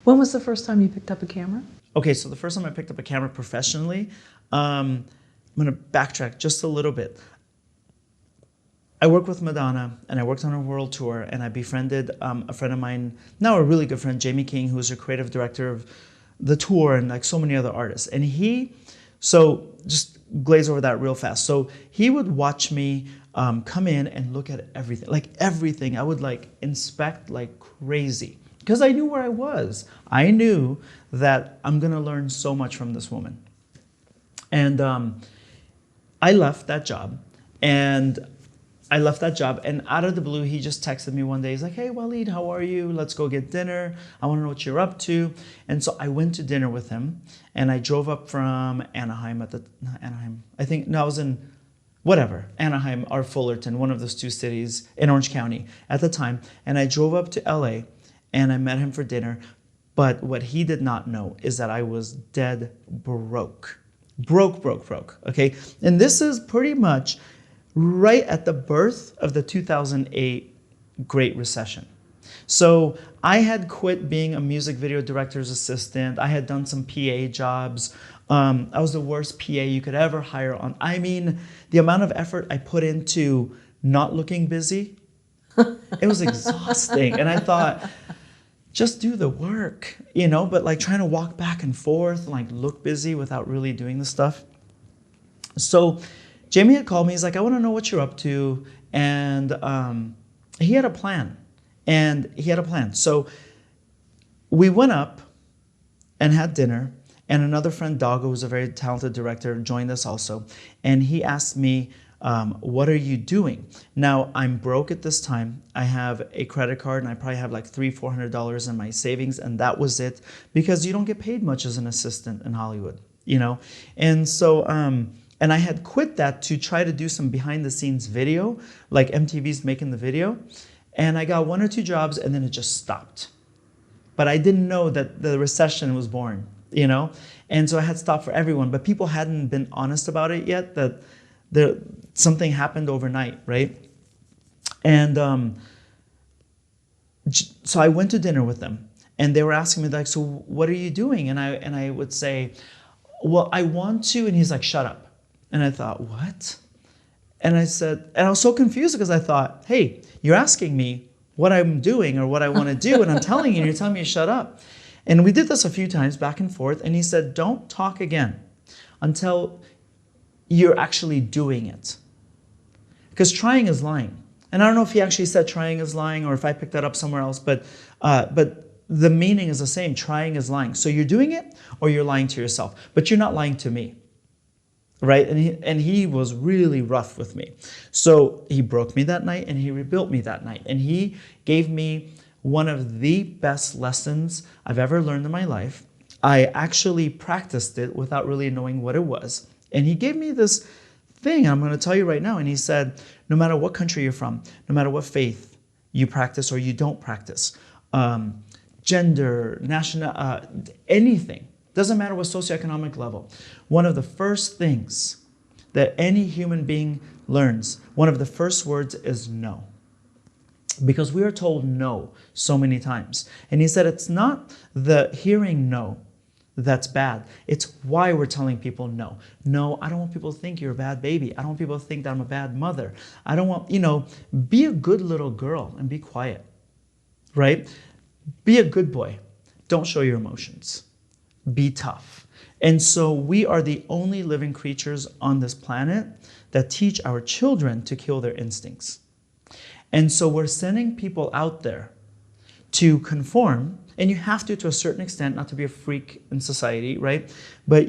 When was the first time you picked up a camera? Okay, so the first time I picked up a camera professionally, I'm gonna backtrack just a little bit. I worked with Madonna and I worked on a world tour, and I befriended a friend of mine, now a really good friend, Jamie King, who's a creative director of the tour and like so many other artists. And so just glaze over that real fast. So he would watch me come in and look at everything, like everything. I would like inspect like crazy because I knew where I was. I knew that I'm gonna learn so much from this woman. And I left that job, and out of the blue, he just texted me one day. He's like, "Hey, Walid, how are you? Let's go get dinner. I want to know what you're up to." And so I went to dinner with him, and I drove up from Anaheim I was in Anaheim or Fullerton, one of those two cities in Orange County at the time. And I drove up to LA, and I met him for dinner. But what he did not know is that I was dead broke. Broke, okay? And this is pretty much right at the birth of the 2008 Great Recession. So I had quit being a music video director's assistant. I had done some PA jobs. I was the worst PA you could ever hire on. I mean, the amount of effort I put into not looking busy, it was exhausting. And I thought, just do the work, but like trying to walk back and forth and like look busy without really doing the stuff. So Jamie had called me. He's like, "I want to know what you're up to." And he had a plan. So we went up and had dinner. And another friend, Dago, who's a very talented director, joined us also. And he asked me, "What are you doing?" Now, I'm broke at this time. I have a credit card, and I probably have like $300-400 in my savings. And that was it, because you don't get paid much as an assistant in Hollywood, And so, and I had quit that to try to do some behind the scenes video, like MTV's making the video. And I got 1 or 2 jobs, and then it just stopped. But I didn't know that the recession was born, And so I had stopped for everyone, but people hadn't been honest about it yet, that something happened overnight, right? And so I went to dinner with them, and they were asking me like, "So what are you doing?" And I would say, "Well, I want to," and he's like, "Shut up." And I thought, what? And I said, and I was so confused because I thought, hey, you're asking me what I'm doing or what I want to do, and I'm telling you, and you're telling me to shut up. And we did this a few times back and forth, and he said, "Don't talk again until you're actually doing it." Because trying is lying. And I don't know if he actually said trying is lying or if I picked that up somewhere else, but the meaning is the same. Trying is lying. So you're doing it or you're lying to yourself, but you're not lying to me. Right? And he was really rough with me. So he broke me that night, and he rebuilt me that night. And he gave me one of the best lessons I've ever learned in my life. I actually practiced it without really knowing what it was. And he gave me this thing I'm going to tell you right now. And he said, no matter what country you're from, no matter what faith you practice or you don't practice, gender, national, anything, doesn't matter what socioeconomic level. One of the first things that any human being learns, one of the first words is no. Because we are told no so many times. And he said it's not the hearing no that's bad. It's why we're telling people no. No, I don't want people to think you're a bad baby. I don't want people to think that I'm a bad mother. I don't want, be a good little girl and be quiet, right? Be a good boy. Don't show your emotions. Be tough. And so we are the only living creatures on this planet that teach our children to kill their instincts. And so we're sending people out there to conform, and you have to a certain extent, not to be a freak in society, right? But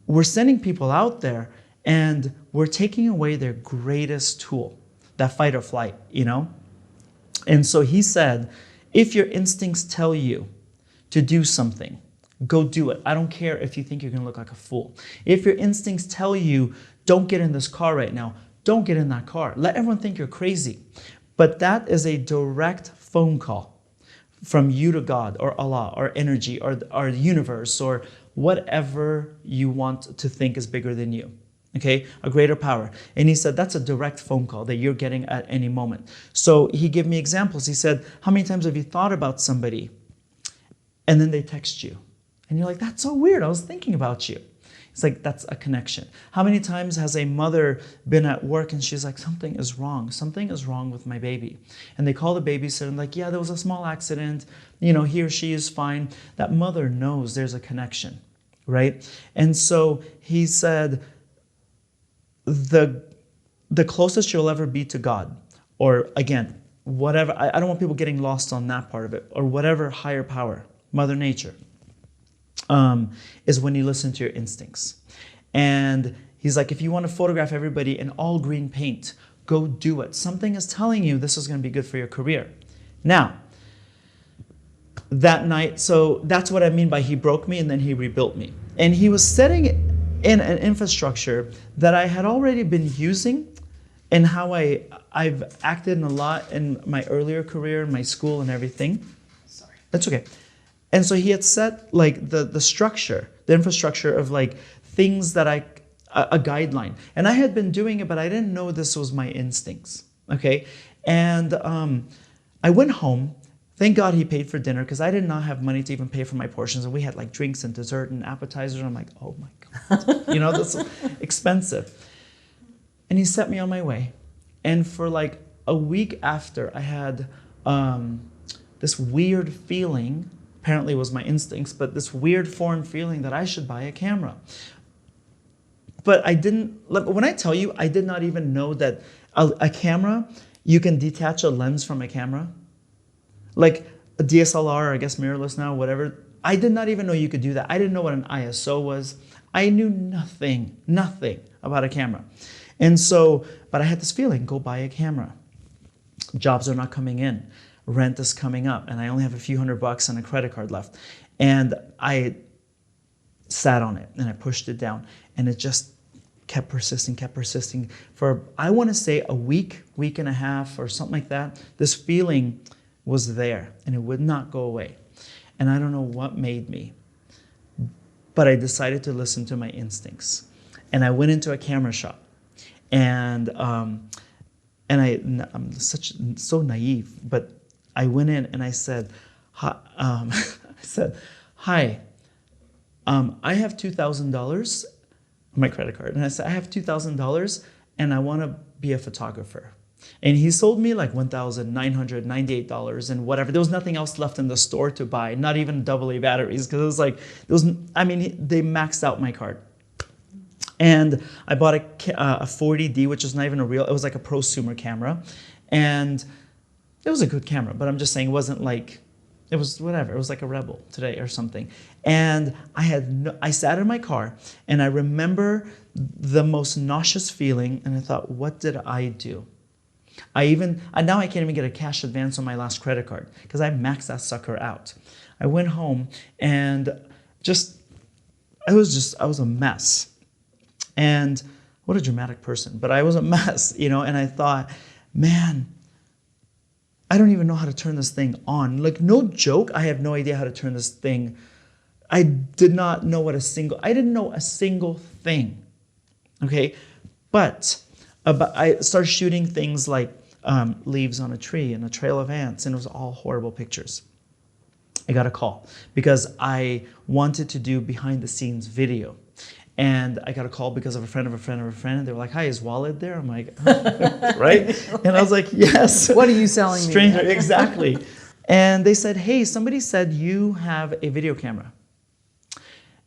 we're sending people out there, and we're taking away their greatest tool, that fight or flight, And so he said, if your instincts tell you to do something, go do it. I don't care if you think you're going to look like a fool. If your instincts tell you, don't get in this car right now, don't get in that car. Let everyone think you're crazy. But that is a direct phone call from you to God or Allah or energy or the universe or whatever you want to think is bigger than you. Okay, a greater power. And he said, that's a direct phone call that you're getting at any moment. So he gave me examples. He said, how many times have you thought about somebody and then they text you. And you're like, that's so weird. I was thinking about you. It's like, that's a connection. How many times has a mother been at work and she's like, something is wrong. Something is wrong with my baby. And they call the babysitter and like, yeah, there was a small accident. You know, he or she is fine. That mother knows there's a connection, right? And so he said, the closest you'll ever be to God, or again, whatever, I don't want people getting lost on that part of it, or whatever higher power, Mother Nature, is when you listen to your instincts. And he's like, if you want to photograph everybody in all green paint, go do it. Something is telling you this is going to be good for your career. Now, that night, so that's what I mean by he broke me and then he rebuilt me. And he was setting in an infrastructure that I had already been using and how I've acted in a lot in my earlier career, in my school and everything. Sorry. That's okay. And so he had set like the structure, the infrastructure of like things that a guideline. And I had been doing it, but I didn't know this was my instincts, okay? And I went home. Thank God he paid for dinner because I did not have money to even pay for my portions. And we had like drinks and dessert and appetizers. And I'm like, oh my God, you know, that's expensive. And he set me on my way. And for like a week after, I had this weird feeling, apparently it was my instincts, but this weird foreign feeling that I should buy a camera. But I didn't, when I tell you, I did not even know that a camera, you can detach a lens from a camera. Like a DSLR, I guess mirrorless now, whatever. I did not even know you could do that. I didn't know what an ISO was. I knew nothing about a camera. And so, but I had this feeling, go buy a camera. Jobs are not coming in. Rent is coming up. And I only have a few $100 and a credit card left. And I sat on it and I pushed it down. And it just kept persisting for, I want to say a week and a half or something like that. This feeling was there and it would not go away. And I don't know what made me, but I decided to listen to my instincts. And I went into a camera shop and I'm so naive, but I went in and I said, hi, hi, I have $2,000 on my credit card. And I said, I have $2,000 and I want to be a photographer. And he sold me like $1,998 and whatever. There was nothing else left in the store to buy, not even AA batteries, because it was like, they maxed out my card. And I bought a 40D, which is not even a real, it was like a prosumer camera. And it was a good camera, but I'm just saying it wasn't like, it was whatever. It was like a Rebel today or something. And I sat in my car and I remember the most nauseous feeling. And I thought, what did I do? Now I can't even get a cash advance on my last credit card because I maxed that sucker out. I went home and I was a mess. And what a dramatic person, but I was a mess, you know, and I thought, man, I don't even know how to turn this thing on. Like, no joke, I have no idea how to turn this thing. I didn't know a single thing, okay? But I started shooting things like leaves on a tree and a trail of ants, and it was all horrible pictures. I got a call because I wanted to do behind the scenes video. And I got a call because of a friend of a friend of a friend. And they were like, hi, is Walid there? I'm like, right? And I was like, yes. What are you selling Stranger, me? exactly. And they said, hey, somebody said you have a video camera.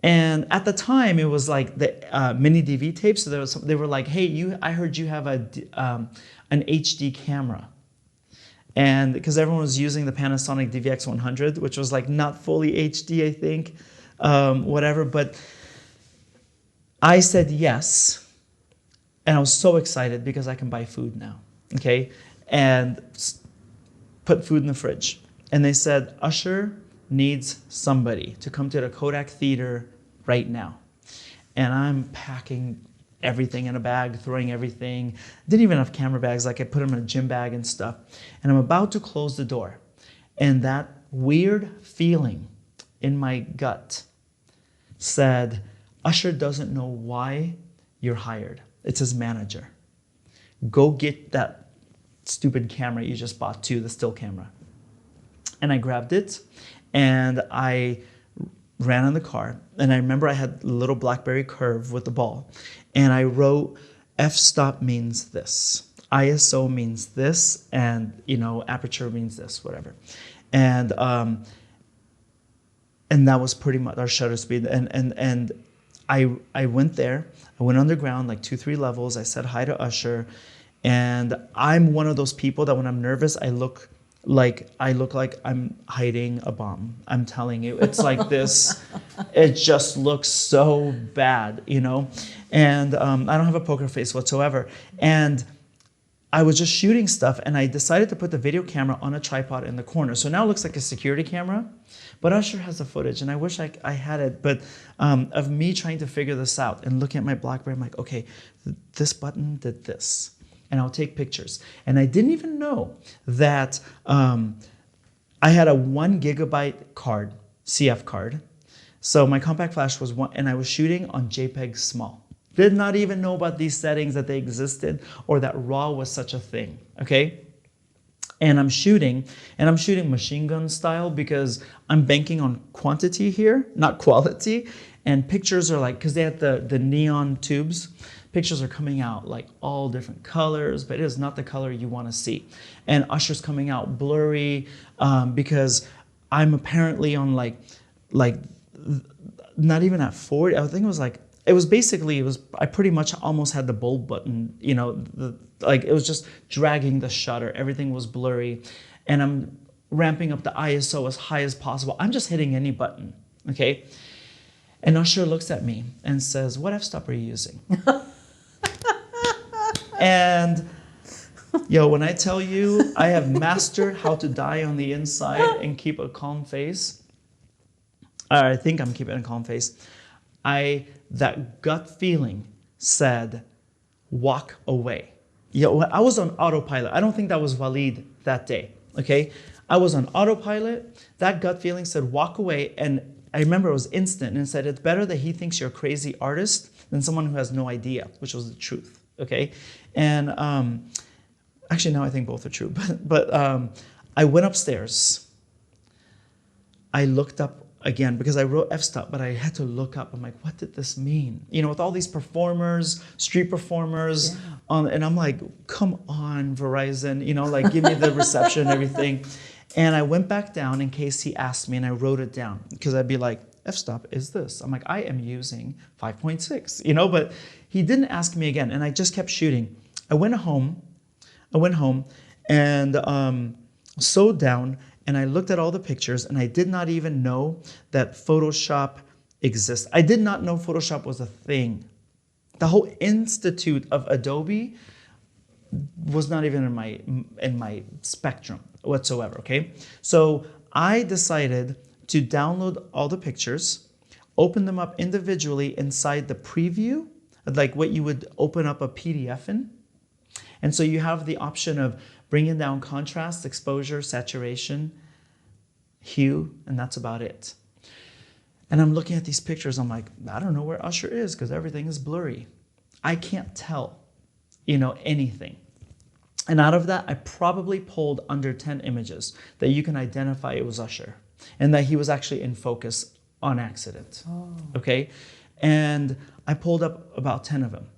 And at the time, it was like the mini DV tapes. So they were like, hey, I heard you have an HD camera. And because everyone was using the Panasonic DVX100, which was like not fully HD, I think, whatever. But I said yes, and I was so excited because I can buy food now, okay? And put food in the fridge. And they said, Usher needs somebody to come to the Kodak Theater right now. And I'm packing everything in a bag, throwing everything. Didn't even have camera bags, like I put them in a gym bag and stuff. And I'm about to close the door. And that weird feeling in my gut said, Usher doesn't know why you're hired. It's his manager. Go get that stupid camera you just bought too, the still camera. And I grabbed it and I ran in the car, and I remember I had a little BlackBerry Curve with the ball, and I wrote f-stop means this, ISO means this, and aperture means this, whatever, and that was pretty much our shutter speed. And I went there. I went underground like 2-3 levels. I said hi to Usher, and I'm one of those people that when I'm nervous, I look like I'm hiding a bomb. I'm telling you, it's like this. It just looks so bad, And I don't have a poker face whatsoever. And I was just shooting stuff, and I decided to put the video camera on a tripod in the corner. So now it looks like a security camera, but Usher has the footage, and I wish I had it. But of me trying to figure this out and looking at my BlackBerry, I'm like, okay, this button did this, and I'll take pictures. And I didn't even know that I had a 1 gigabyte card, CF card. So my compact flash was one, and I was shooting on JPEG small. Did not even know about these settings, that they existed, or that RAW was such a thing, okay? And I'm shooting machine gun style because I'm banking on quantity here, not quality. And pictures are like, because they had the neon tubes, pictures are coming out like all different colors, but it is not the color you want to see. And Usher's coming out blurry because I'm apparently on like not even at 40, I think it was I pretty much almost had the bold button, it was just dragging the shutter. Everything was blurry, and I'm ramping up the ISO as high as possible. I'm just hitting any button, okay? And Usher looks at me and says, "What f-stop are you using?" And when I tell you I have mastered how to die on the inside and keep a calm face, I think I'm keeping a calm face. That gut feeling said, walk away. I was on autopilot. I don't think that was Walid that day, okay? I was on autopilot. That gut feeling said, walk away. And I remember it was instant, and it said, it's better that he thinks you're a crazy artist than someone who has no idea, which was the truth, okay? And actually now I think both are true, but I went upstairs. I looked up again, because I wrote f-stop, but I had to look up. I'm like, what did this mean? With all these performers, street performers, and I'm like, come on, Verizon, give me the reception and everything. And I went back down in case he asked me, and I wrote it down, because I'd be like, f-stop is this. I'm like, I am using 5.6, but he didn't ask me again, and I just kept shooting. I went home, and sewed down, and I looked at all the pictures, and I did not even know that Photoshop exists. I did not know Photoshop was a thing. The whole institute of Adobe was not even in my spectrum whatsoever, okay? So I decided to download all the pictures, open them up individually inside the preview, like what you would open up a PDF in. And so you have the option of bringing down contrast, exposure, saturation, hue, and that's about it. And I'm looking at these pictures, I'm like, I don't know where Usher is because everything is blurry. I can't tell, anything. And out of that, I probably pulled under 10 images that you can identify it was Usher and that he was actually in focus on accident, okay? And I pulled up about 10 of them.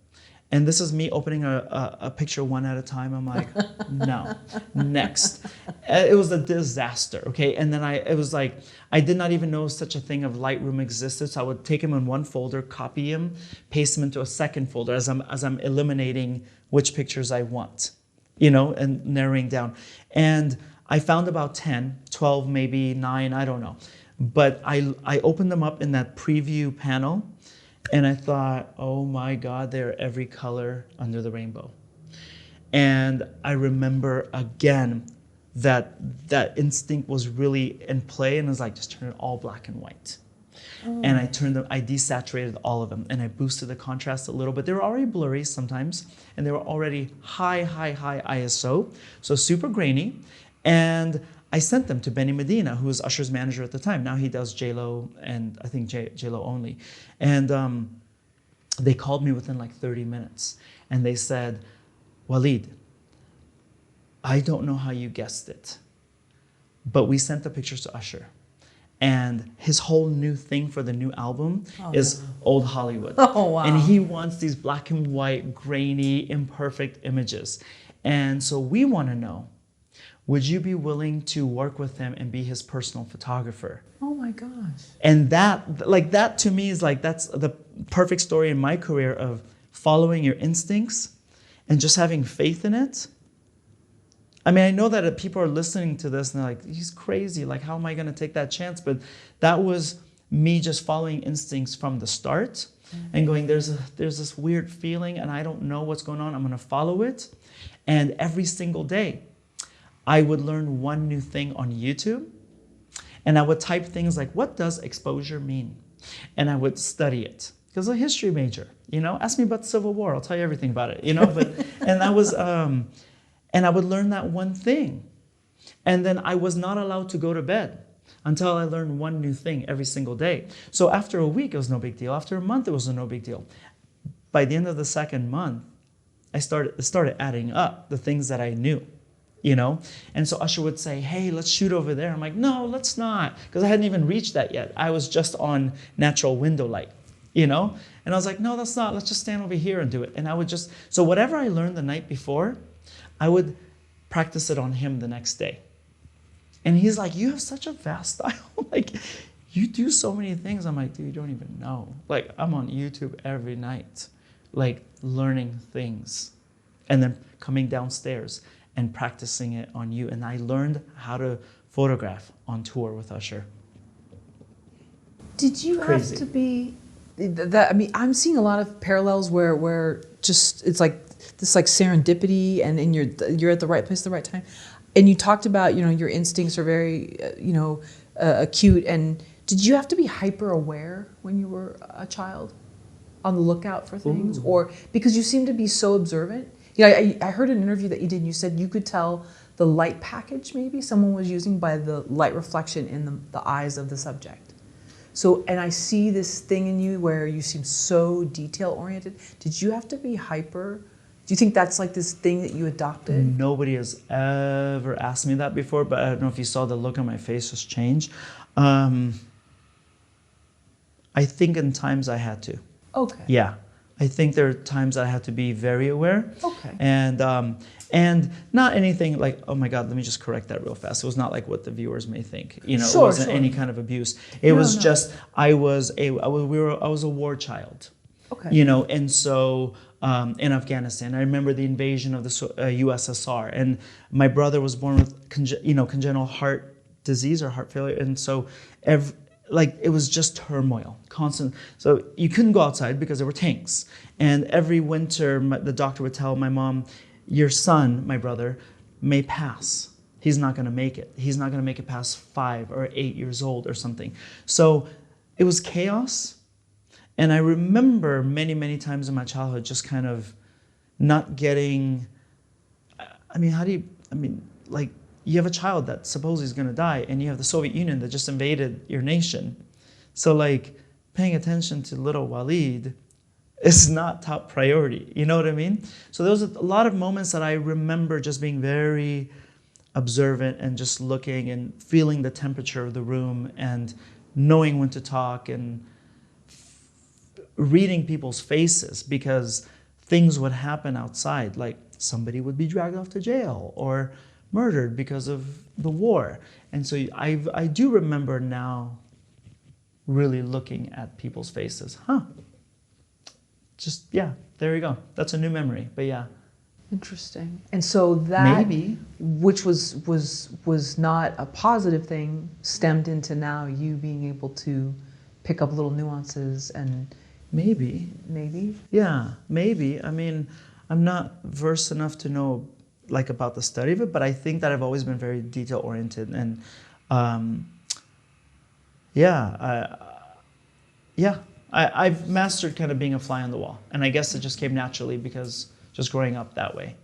And this is me opening a picture one at a time. I'm like, no, next. It was a disaster, okay? And then it was like, I did not even know such a thing of Lightroom existed. So I would take him in one folder, copy him, paste him into a second folder as I'm eliminating which pictures I want, and narrowing down. And I found about 10, 12, maybe 9, I don't know. But I opened them up in that preview panel, and I thought, oh my God, they're every color under the rainbow. And I remember again that instinct was really in play, and it was like, just turn it all black and white. And I desaturated all of them, and I boosted the contrast a little bit. They were already blurry sometimes, and they were already high ISO, so super grainy. And I sent them to Benny Medina, who was Usher's manager at the time. Now he does J-Lo and I think J-Lo only. And they called me within like 30 minutes, and they said, Walid, I don't know how you guessed it, but we sent the pictures to Usher, and his whole new thing for the new album is old Hollywood. Oh, wow. And he wants these black and white, grainy, imperfect images. And so we want to know, would you be willing to work with him and be his personal photographer? Oh my gosh. And that to me is like, that's the perfect story in my career of following your instincts and just having faith in it. I mean, I know that people are listening to this and they're like, he's crazy. Like, how am I going to take that chance? But that was me just following instincts from the start and going, there's this weird feeling and I don't know what's going on. I'm going to follow it. And every single day, I would learn one new thing on YouTube. And I would type things like, what does exposure mean? And I would study it. Because I'm a history major, ask me about the Civil War. I'll tell you everything about it, but, and that was, and I would learn that one thing. And then I was not allowed to go to bed until I learned one new thing every single day. So after a week, it was no big deal. After a month, it was no big deal. By the end of the second month, it started adding up, the things that I knew. And so Usher would say, hey, let's shoot over there. I'm like, no, let's not. Because I hadn't even reached that yet. I was just on natural window light, And I was like, no, that's not. Let's just stand over here and do it. And I would so whatever I learned the night before, I would practice it on him the next day. And he's like, you have such a vast style. Like, you do so many things. I'm like, dude, you don't even know. Like, I'm on YouTube every night, like learning things and then coming downstairs and practicing it on you. And I learned how to photograph on tour with Usher. Did you have to be that? I mean, I'm seeing a lot of parallels where just it's like this like serendipity, and you're at the right place at the right time. And you talked about your instincts are very acute. And did you have to be hyper aware when you were a child, on the lookout for things, or because you seem to be so observant? I heard an interview that you did. And you said you could tell the light package maybe someone was using by the light reflection in the eyes of the subject. So, and I see this thing in you where you seem so detail-oriented. Did you have to be hyper? Do you think that's like this thing that you adopted? Nobody has ever asked me that before, but I don't know if you saw the look on my face just change. I think in times I had to. Okay. Yeah. I think there are times I had to be very aware. Okay. And not anything like, oh my God, let me just correct that real fast. It was not like what the viewers may think. It wasn't any kind of abuse. It was just I was a war child. Okay. And so in Afghanistan, I remember the invasion of the USSR, and my brother was born with congenital heart disease or heart failure, and so it was just turmoil, constant. So you couldn't go outside because there were tanks. And every winter, the doctor would tell my mom, your son, my brother, may pass. He's not going to make it. He's not going to make it past 5 or 8 years old or something. So it was chaos. And I remember many, many times in my childhood just kind of not getting, you have a child that supposedly is going to die, and you have the Soviet Union that just invaded your nation. So like paying attention to little Walid is not top priority. You know what I mean? So there was a lot of moments that I remember just being very observant and just looking and feeling the temperature of the room and knowing when to talk and reading people's faces, because things would happen outside, like somebody would be dragged off to jail or murdered because of the war. And so I do remember now really looking at people's faces. Just, yeah, there you go. That's a new memory, but yeah. Interesting. And so that, maybe, which was not a positive thing, stemmed into now you being able to pick up little nuances and... Maybe. Yeah, maybe. I mean, I'm not versed enough to know like about the study of it, but I think that I've always been very detail oriented, and I've mastered kind of being a fly on the wall, and I guess it just came naturally because just growing up that way.